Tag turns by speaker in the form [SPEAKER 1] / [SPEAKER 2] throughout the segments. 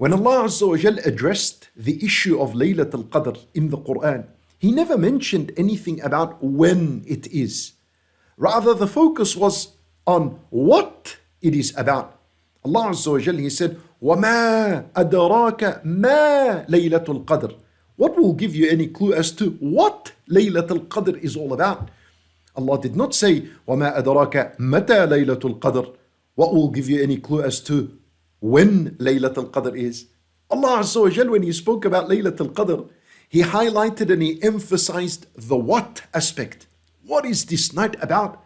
[SPEAKER 1] When Allah Azza wa Jal addressed the issue of Laylat Al Qadr in the Quran, He never mentioned anything about when it is. Rather, the focus was on what it is about. Allah Azza wa Jal, He said, وَمَا أَدَرَاكَ مَا لَيْلَةُ الْقَدْرِ. What will give you any clue as to what Laylat Al Qadr is all about? Allah did not say, وَمَا أَدَرَاكَ مَتَى لَيْلَةُ الْقَدْرِ. What will give you any clue as to when Laylat Al Qadr is? Allah Azza wa Jal, when He spoke about Laylat Al Qadr, He highlighted and He emphasized the what aspect. What is this night about?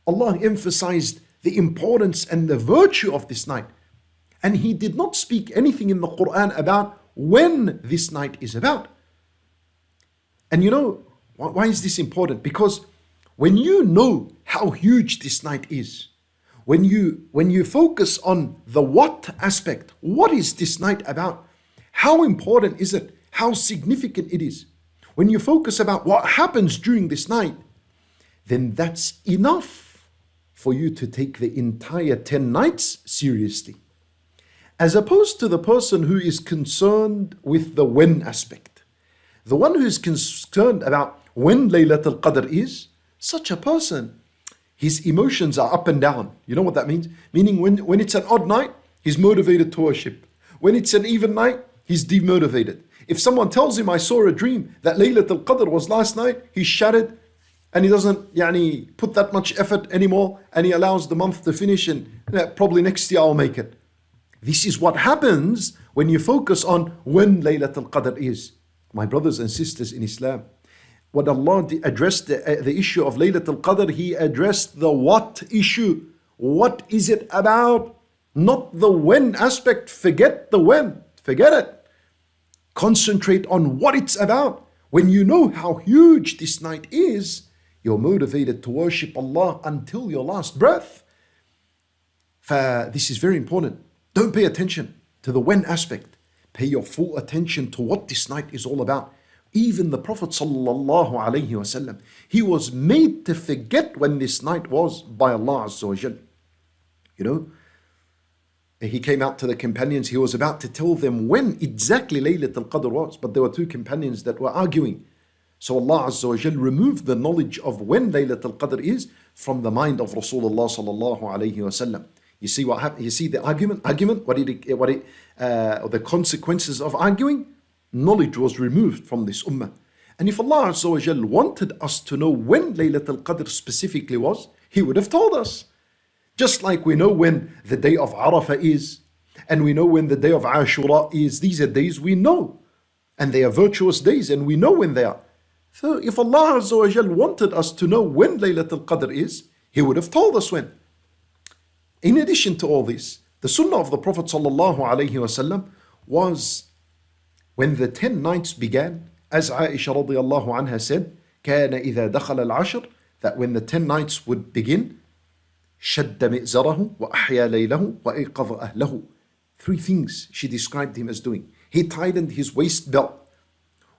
[SPEAKER 1] Allah emphasized the importance and the virtue of this night. And He did not speak anything in the Quran about when this night is about. And you know, why is this important? Because when you know how huge this night is, when you focus on the what aspect, what is this night about? How important is it? How significant it is? When you focus about what happens during this night, then that's enough for you to take the entire 10 nights seriously. As opposed to the person who is concerned with the when aspect. The one who is concerned about when Laylat Al Qadr is, such a person, his emotions are up and down. You know what that means? Meaning when it's an odd night, he's motivated to worship. When it's an even night, he's demotivated. If someone tells him, I saw a dream that Laylat Al Qadr was last night, he's shattered and he doesn't put that much effort anymore, and he allows the month to finish and probably next year I'll make it. This is what happens when you focus on when Laylat Al Qadr is. My brothers and sisters in Islam, when Allah addressed the issue of Laylat Al Qadr, He addressed the what issue. What is it about? Not the when aspect. Forget the when. Forget it. Concentrate on what it's about. When you know how huge this night is, you're motivated to worship Allah until your last breath. This is very important. Don't pay attention to the when aspect. Pay your full attention to what this night is all about. Even the Prophet sallallahu alaihi wasallam, he was made to forget when this night was by Allah Azza wa Jal. You know, he came out to the companions, he was about to tell them when exactly Laylat Al Qadr was, but there were two companions that were arguing. So Allah Azza wa Jal removed the knowledge of when Laylat Al Qadr is from the mind of Rasulullah sallallahu alaihi wasallam. You see what happened? You see the argument. The consequences of arguing. Knowledge was removed from this ummah. And if Allah Azza wa Jal wanted us to know when Laylat Al Qadr specifically was, He would have told us. Just like we know when the day of Arafah is, and we know when the day of Ashura is. These are days we know, and they are virtuous days, and we know when they are. So if Allah Azza wa Jal wanted us to know when Laylat Al Qadr is, He would have told us when. In addition to all this, the sunnah of the Prophet sallallahu alaihi wasallam was when the 10 nights began, as Aisha radiallahu anha said, كان إذا دخل العشر, that when the 10 nights would begin, شد مئزره وأحيا ليله وأيقظ أهله. 3 things she described him as doing. He tightened his waist belt,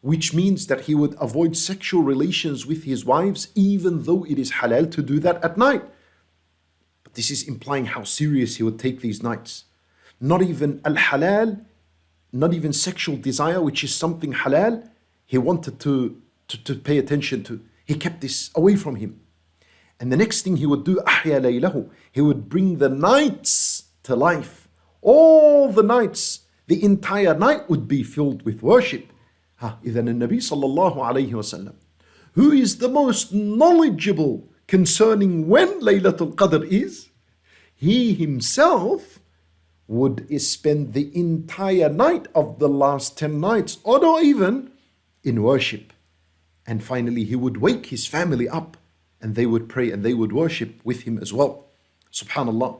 [SPEAKER 1] which means that he would avoid sexual relations with his wives, even though it is halal to do that at night. But this is implying how serious he would take these nights. Not even al-halal, not even sexual desire, which is something halal, he wanted to pay attention to. He kept this away from him. And the next thing he would do, أحيا ليله, he would bring the nights to life. All the nights, the entire night would be filled with worship. إذن النبي صلى الله عليه وسلم, who is the most knowledgeable concerning when Laylat Al Qadr is, he himself would spend the entire night of the last 10 nights, or not even, in worship. And finally he would wake his family up, and they would pray and they would worship with him as well. Subhanallah.